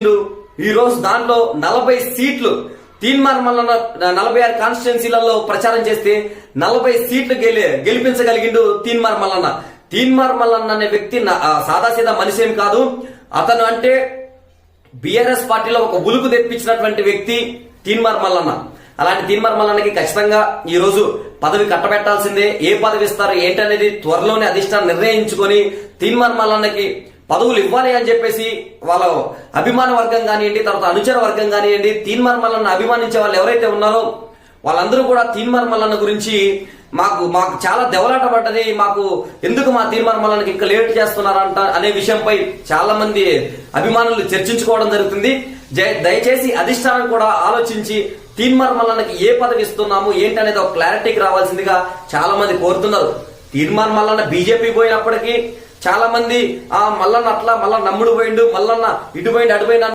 ఈ రోజు దాంట్లో 40 సీట్లు తీన్మార్ మల్లన్న 46 కాన్స్టిట్యున్సీలలో ప్రచారం చేస్తే 40 సీట్లు గెలిపించగలిగిండు తీన్మార్ మల్లన్న. తీన్మార్ మల్లన్న అనే వ్యక్తి సాదాసీదా మనిషి ఏం కాదు. అతను అంటే బీఆర్ఎస్ పార్టీలో ఒక ఉలుకు తెప్పించినటువంటి వ్యక్తి తీన్మార్ మల్లన్న. అలాంటి తీన్మార్ మల్లన్నకి ఖచ్చితంగా ఈ రోజు పదవి కట్టబెట్టాల్సిందే. ఏ పదవి ఇస్తారు ఏంటనేది త్వరలోనే అధిష్టానం నిర్ణయించుకొని తీన్మార్ మల్లన్నకి పదవులు ఇవ్వాలి అని చెప్పేసి వాళ్ళ అభిమాన వర్గం కానివ్వండి, తర్వాత అనుచర వర్గం కానివ్వండి, తీన్మార్ మల్లన్న అభిమానించే వాళ్ళు ఎవరైతే ఉన్నారో వాళ్ళందరూ కూడా తీన్మార్ మల్లన్న గురించి మాకు చాలా దెవలాట పడ్డది, మాకు ఎందుకు మా తీన్మార్ మల్లన్నకి ఇంకా లేట్ చేస్తున్నారంట అనే విషయంపై చాలా మంది అభిమానులు చర్చించుకోవడం జరుగుతుంది. దయచేసి అధిష్టానం కూడా ఆలోచించి తీన్మార్ మల్లన్నకి ఏ పదవి ఇస్తున్నాము ఏంటనేది ఒక క్లారిటీకి రావాల్సిందిగా చాలా మంది కోరుతున్నారు. తీన్మార్ మల్లన్న బీజేపీ పోయినప్పటికీ చాలా మంది మల్లన్న అట్లా మళ్ళా నమ్ముడు పోయిండు, మల్లన్న ఇటు పోయిండు అటు పోయిండు